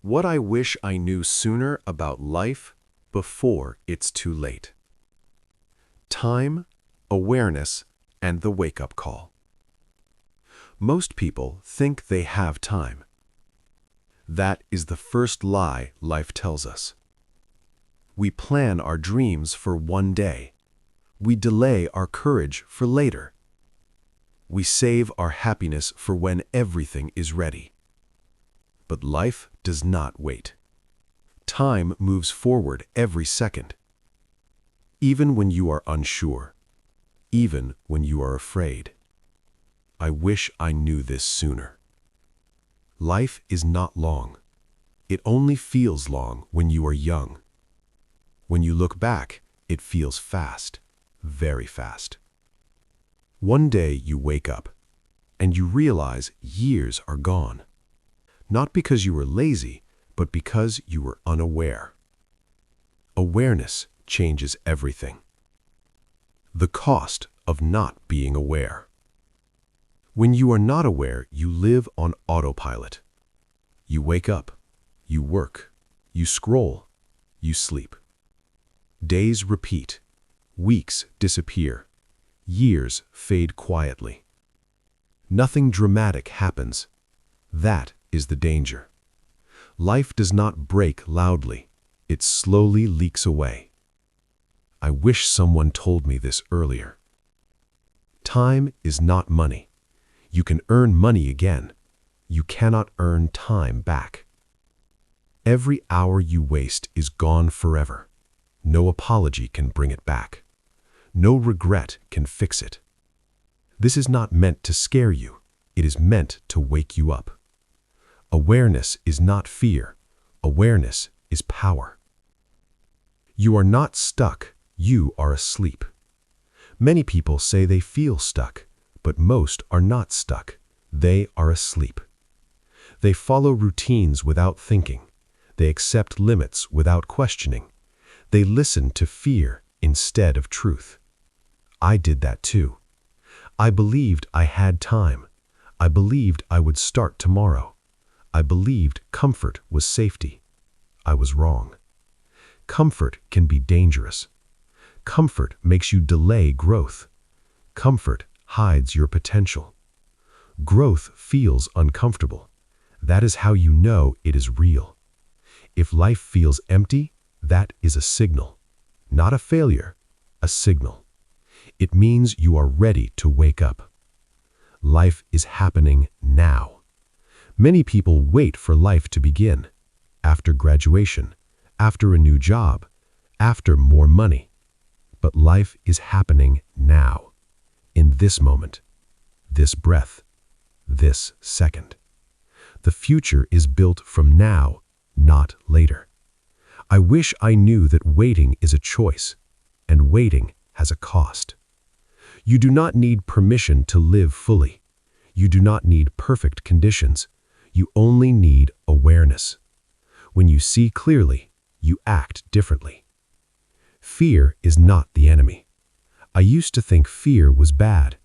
What I wish I knew sooner about life before it's too late. Time, awareness, and the wake-up call. Most people think they have time. That is the first lie life tells us. We plan our dreams for one day. We delay our courage for later. We save our happiness for when everything is ready. But life does not wait. Time moves forward every second. Even when you are unsure, even when you are afraid. I wish I knew this sooner. Life is not long. It only feels long when you are young. When you look back, it feels fast, very fast. One day you wake up, and you realize years are gone. Not because you were lazy, but because you were unaware. Awareness changes everything. The cost of not being aware. When you are not aware, you live on autopilot. You wake up, you work, you scroll, you sleep. Days repeat, weeks disappear, years fade quietly. Nothing dramatic happens. That is the danger. Life does not break loudly. It slowly leaks away. I wish someone told me this earlier. Time is not money. You can earn money again. You cannot earn time back. Every hour you waste is gone forever. No apology can bring it back. No regret can fix it. This is not meant to scare you. It is meant to wake you up. Awareness is not fear. Awareness is power. You are not stuck. You are asleep. Many people say they feel stuck, but most are not stuck. They are asleep. They follow routines without thinking. They accept limits without questioning. They listen to fear instead of truth. I did that too. I believed I had time. I believed I would start tomorrow. I believed comfort was safety. I was wrong. Comfort can be dangerous. Comfort makes you delay growth. Comfort hides your potential. Growth feels uncomfortable. That is how you know it is real. If life feels empty, that is a signal. Not a failure, a signal. It means you are ready to wake up. Life is happening now. Many people wait for life to begin. After graduation, after a new job, after more money. But life is happening now. In this moment, this breath, this second. The future is built from now, not later. I wish I knew that waiting is a choice, and waiting has a cost. You do not need permission to live fully. You do not need perfect conditions. You only need awareness. When you see clearly, you act differently. Fear is not the enemy. I used to think fear was bad.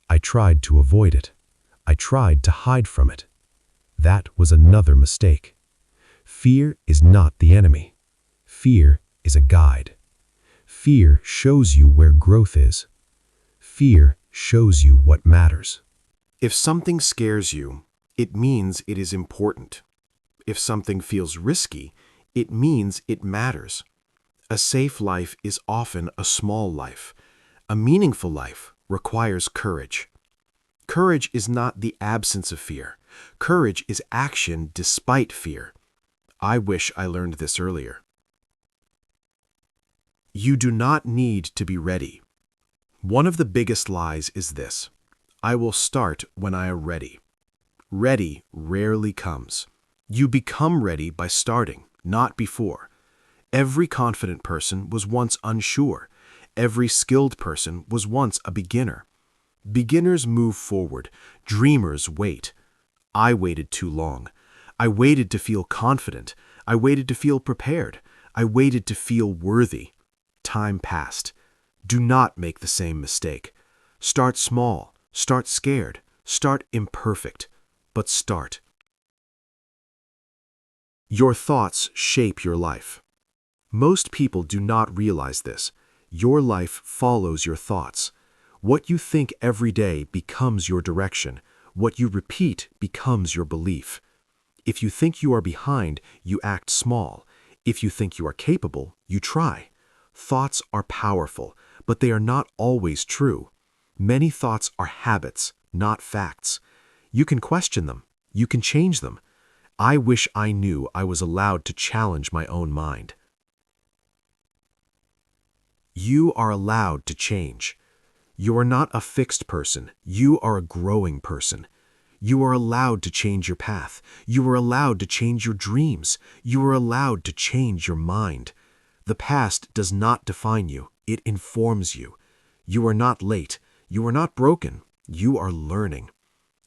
I tried to avoid it. I tried to hide from it. That was another mistake. Fear is not the enemy. Fear is a guide. Fear shows you where growth is. Fear shows you what matters. If something scares you, it means it is important. If something feels risky, it means it matters. A safe life is often a small life. A meaningful life requires courage. Courage is not the absence of fear. Courage is action despite fear. I wish I learned this earlier. You do not need to be ready. One of the biggest lies is this: I will start when I am ready. Ready rarely comes. You become ready by starting, not before. Every confident person was once unsure. Every skilled person was once a beginner. Beginners move forward. Dreamers wait. I waited too long. I waited to feel confident. I waited to feel prepared. I waited to feel worthy. Time passed. Do not make the same mistake. Start small. Start scared. Start imperfect. But start. Your thoughts shape your life. Most people do not realize this. Your life follows your thoughts. What you think every day becomes your direction. What you repeat becomes your belief. If you think you are behind, you act small. If you think you are capable, you try. Thoughts are powerful, but they are not always true. Many thoughts are habits, not facts. You can question them. You can change them. I wish I knew I was allowed to challenge my own mind. You are allowed to change. You are not a fixed person. You are a growing person. You are allowed to change your path. You are allowed to change your dreams. You are allowed to change your mind. The past does not define you. It informs you. You are not late. You are not broken. You are learning.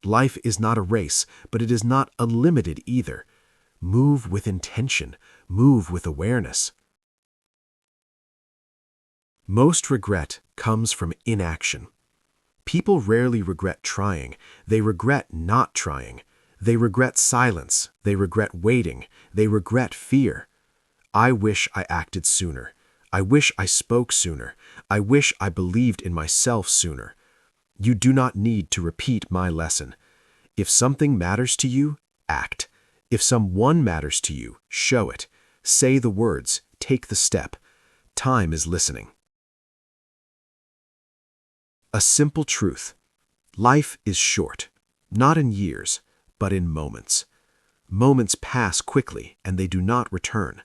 Life is not a race, but it is not unlimited either. Move with intention. Move with awareness. Most regret comes from inaction. People rarely regret trying. They regret not trying. They regret silence. They regret waiting. They regret fear. I wish I acted sooner. I wish I spoke sooner. I wish I believed in myself sooner. You do not need to repeat my lesson. If something matters to you, act. If someone matters to you, show it. Say the words. Take the step. Time is listening. A simple truth. Life is short, not in years, but in moments. Moments pass quickly and they do not return.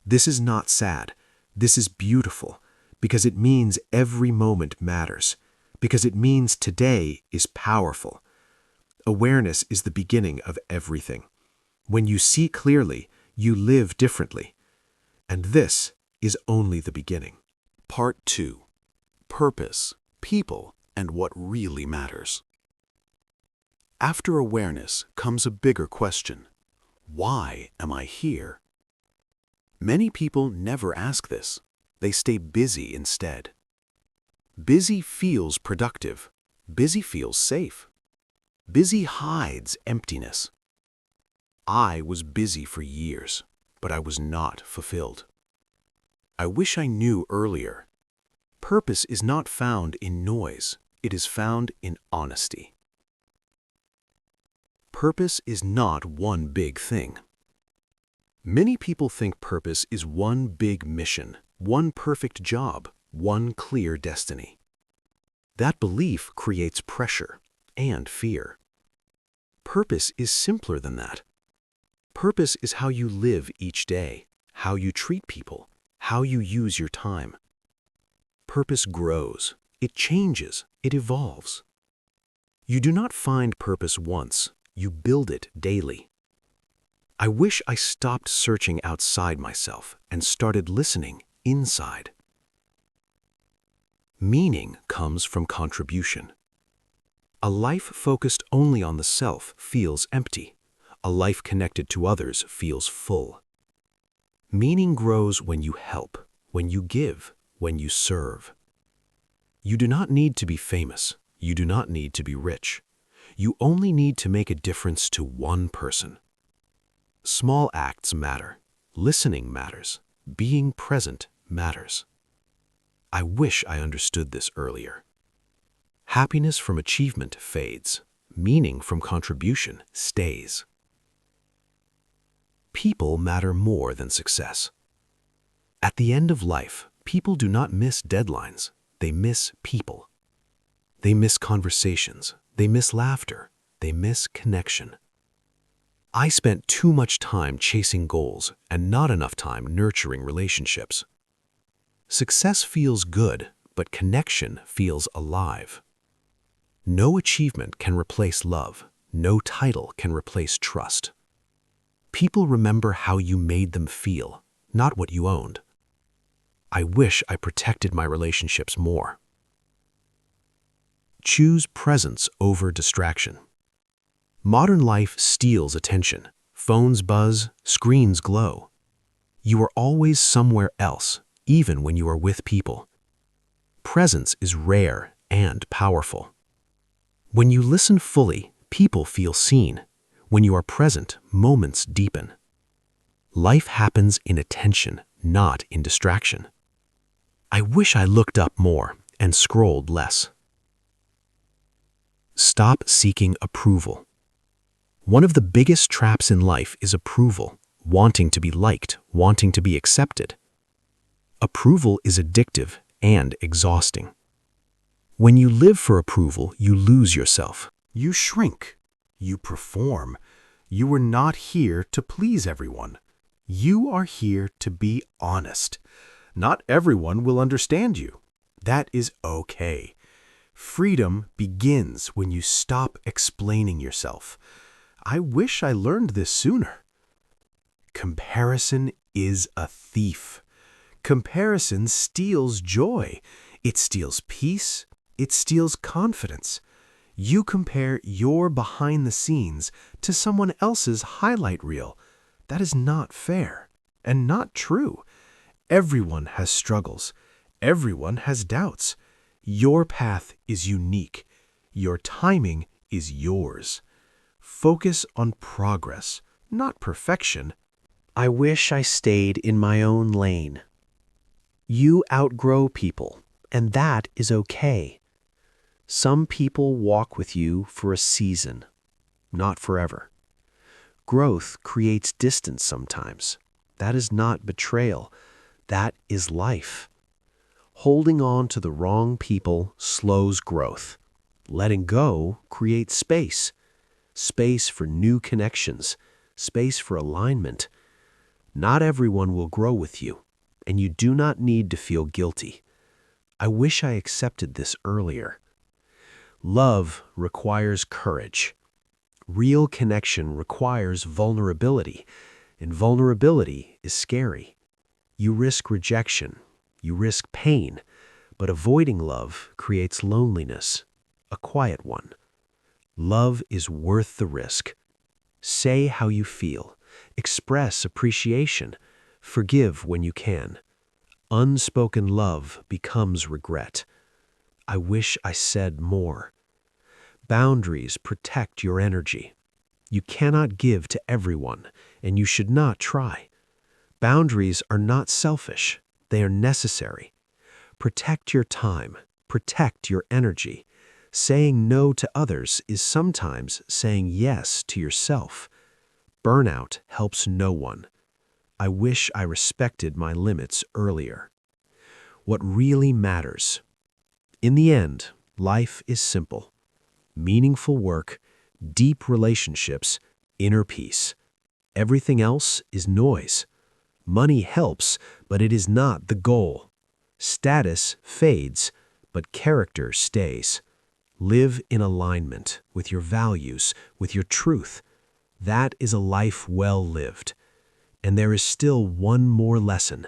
This is not sad. This is beautiful because it means every moment matters, because it means today is powerful. Awareness is the beginning of everything. When you see clearly, you live differently. And this is only the beginning. Part 2. Purpose, people, and what really matters. After awareness comes a bigger question. Why am I here? Many people never ask this. They stay busy instead. Busy feels productive. Busy feels safe. Busy hides emptiness. I was busy for years, but I was not fulfilled. I wish I knew earlier. Purpose is not found in noise. It is found in honesty. Purpose is not one big thing. Many people think purpose is one big mission, one perfect job, one clear destiny. That belief creates pressure and fear. Purpose is simpler than that. Purpose is how you live each day, how you treat people, how you use your time. Purpose grows, it changes, it evolves. You do not find purpose once, you build it daily. I wish I stopped searching outside myself and started listening inside. Meaning comes from contribution. A life focused only on the self feels empty. A life connected to others feels full. Meaning grows when you help, when you give, when you serve. You do not need to be famous. You do not need to be rich. You only need to make a difference to one person. Small acts matter. Listening matters. Being present matters. I wish I understood this earlier. Happiness from achievement fades. Meaning from contribution stays. People matter more than success. At the end of life, people do not miss deadlines. They miss people. They miss conversations. They miss laughter. They miss connection. I spent too much time chasing goals and not enough time nurturing relationships. Success feels good, but connection feels alive. No achievement can replace love. No title can replace trust. People remember how you made them feel, not what you owned. I wish I protected my relationships more. Choose presence over distraction. Modern life steals attention. Phones buzz, screens glow. You are always somewhere else, even when you are with people. Presence is rare and powerful. When you listen fully, people feel seen. When you are present, moments deepen. Life happens in attention, not in distraction. I wish I looked up more and scrolled less. Stop seeking approval. One of the biggest traps in life is approval, wanting to be liked, wanting to be accepted. Approval is addictive and exhausting. When you live for approval, you lose yourself. You shrink. You perform. You are not here to please everyone. You are here to be honest. Not everyone will understand you. That is okay. Freedom begins when you stop explaining yourself. I wish I learned this sooner. Comparison is a thief. Comparison steals joy. It steals peace. It steals confidence. You compare your behind the scenes to someone else's highlight reel. That is not fair and not true. Everyone has struggles. Everyone has doubts. Your path is unique. Your timing is yours. Focus on progress, not perfection. I wish I stayed in my own lane. You outgrow people, and that is okay. Some people walk with you for a season, not forever. Growth creates distance sometimes. That is not betrayal. That is life. Holding on to the wrong people slows growth. Letting go creates space. Space for new connections. Space for alignment. Not everyone will grow with you, and you do not need to feel guilty. I wish I accepted this earlier. Love requires courage. Real connection requires vulnerability, and vulnerability is scary. You risk rejection. You risk pain, but avoiding love creates loneliness, a quiet one. Love is worth the risk. Say how you feel. Express appreciation. Forgive when you can. Unspoken love becomes regret. I wish I said more. Boundaries protect your energy. You cannot give to everyone, and you should not try. Boundaries are not selfish. They are necessary. Protect your time. Protect your energy. Saying no to others is sometimes saying yes to yourself. Burnout helps no one. I wish I respected my limits earlier. What really matters? In the end, life is simple. Meaningful work, deep relationships, inner peace. Everything else is noise. Money helps, but it is not the goal. Status fades, but character stays. Live in alignment with your values, with your truth. That is a life well lived. And there is still one more lesson,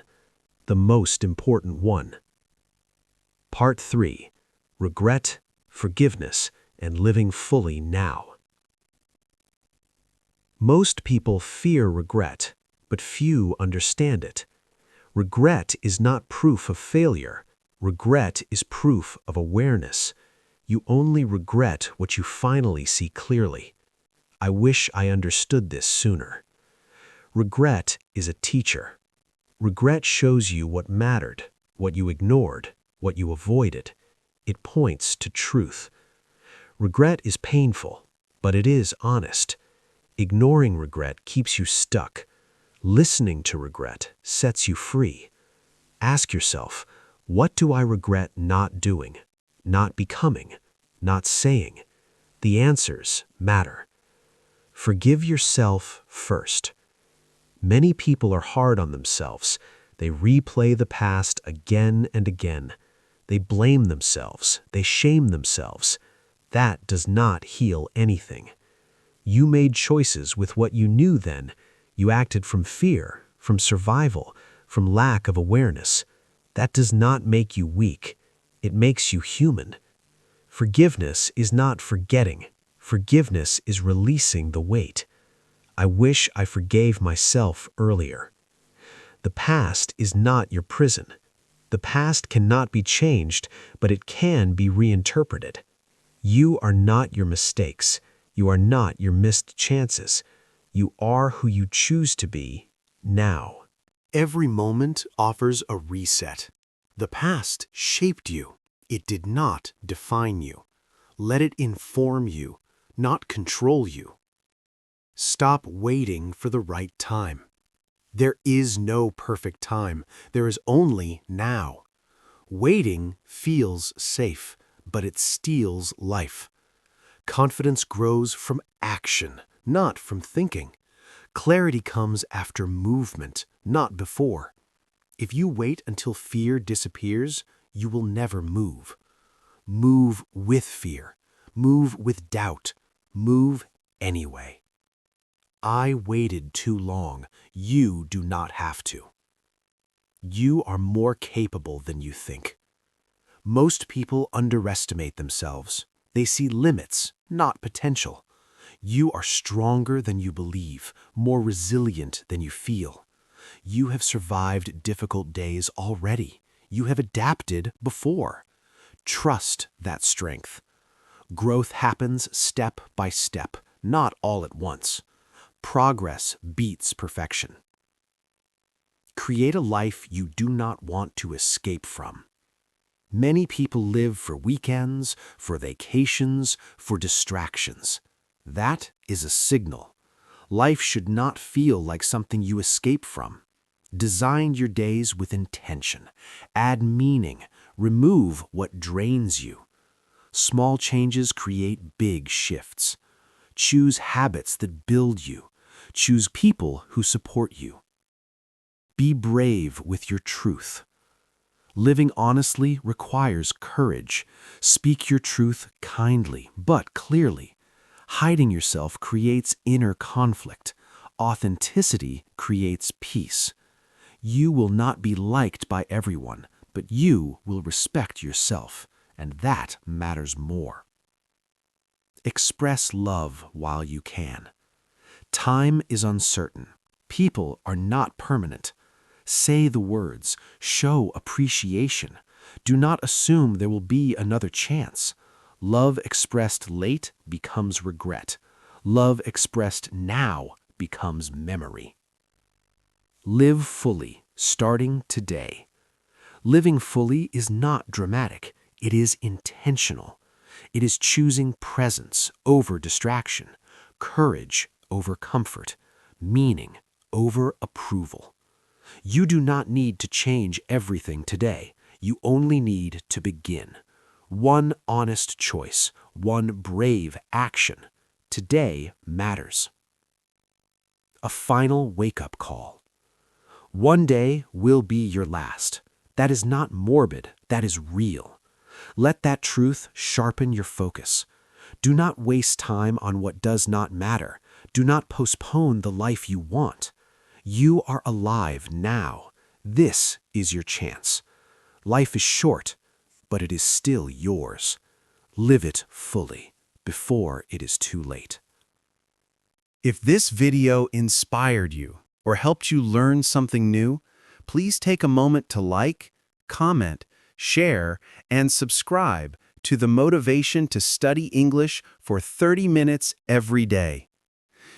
the most important one. Part 3. Regret, Forgiveness, and Living Fully Now. Most people fear regret, but few understand it. Regret is not proof of failure. Regret is proof of awareness. You only regret what you finally see clearly. I wish I understood this sooner. Regret is a teacher. Regret shows you what mattered, what you ignored, what you avoided. It points to truth. Regret is painful, but it is honest. Ignoring regret keeps you stuck. Listening to regret sets you free. Ask yourself, what do I regret not doing, not becoming, not saying? The answers matter. Forgive yourself first. Many people are hard on themselves. They replay the past again and again. They blame themselves. They shame themselves. That does not heal anything. You made choices with what you knew then. You acted from fear, from survival, from lack of awareness. That does not make you weak. It makes you human. Forgiveness is not forgetting. Forgiveness is releasing the weight. I wish I forgave myself earlier. The past is not your prison. The past cannot be changed, but it can be reinterpreted. You are not your mistakes. You are not your missed chances. You are who you choose to be Now, every moment offers a reset. The past shaped you. It did not define you. Let it inform you, not control you. Stop waiting for the right time. There is no perfect time. There is only now. Waiting feels safe, but it steals life. Confidence grows from action, not from thinking. Clarity comes after movement, not before. If you wait until fear disappears, you will never move. Move with fear. Move with doubt. Move anyway. I waited too long. You do not have to. You are more capable than you think. Most people underestimate themselves. They see limits, not potential. You are stronger than you believe, more resilient than you feel. You have survived difficult days already. You have adapted before. Trust that strength. Growth happens step by step, not all at once. Progress beats perfection. Create a life you do not want to escape from. Many people live for weekends, for vacations, for distractions. That is a signal. Life should not feel like something you escape from. Design your days with intention. Add meaning. Remove what drains you. Small changes create big shifts. Choose habits that build you. Choose people who support you. Be brave with your truth. Living honestly requires courage. Speak your truth kindly, but clearly. Hiding yourself creates inner conflict. Authenticity creates peace. You will not be liked by everyone, but you will respect yourself, and that matters more. Express love while you can. Time is uncertain. People are not permanent. Say the words. Show appreciation. Do not assume there will be another chance. Love expressed late becomes regret. Love expressed now becomes memory. Live fully, starting today. Living fully is not dramatic. It is intentional. It is choosing presence over distraction, courage over comfort, meaning over approval. You do not need to change everything today. You only need to begin. One honest choice, one brave action. Today matters. A final wake-up call. One day will be your last. That is not morbid, that is real. Let that truth sharpen your focus. Do not waste time on what does not matter. Do not postpone the life you want. You are alive now. This is your chance. Life is short, but it is still yours. Live it fully before it is too late. If this video inspired you or helped you learn something new, please take a moment to like, comment, share, and subscribe to the Motivation to Study English for 30 minutes every day.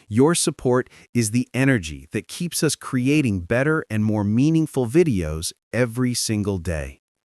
Your support is the energy that keeps us creating better and more meaningful videos every single day.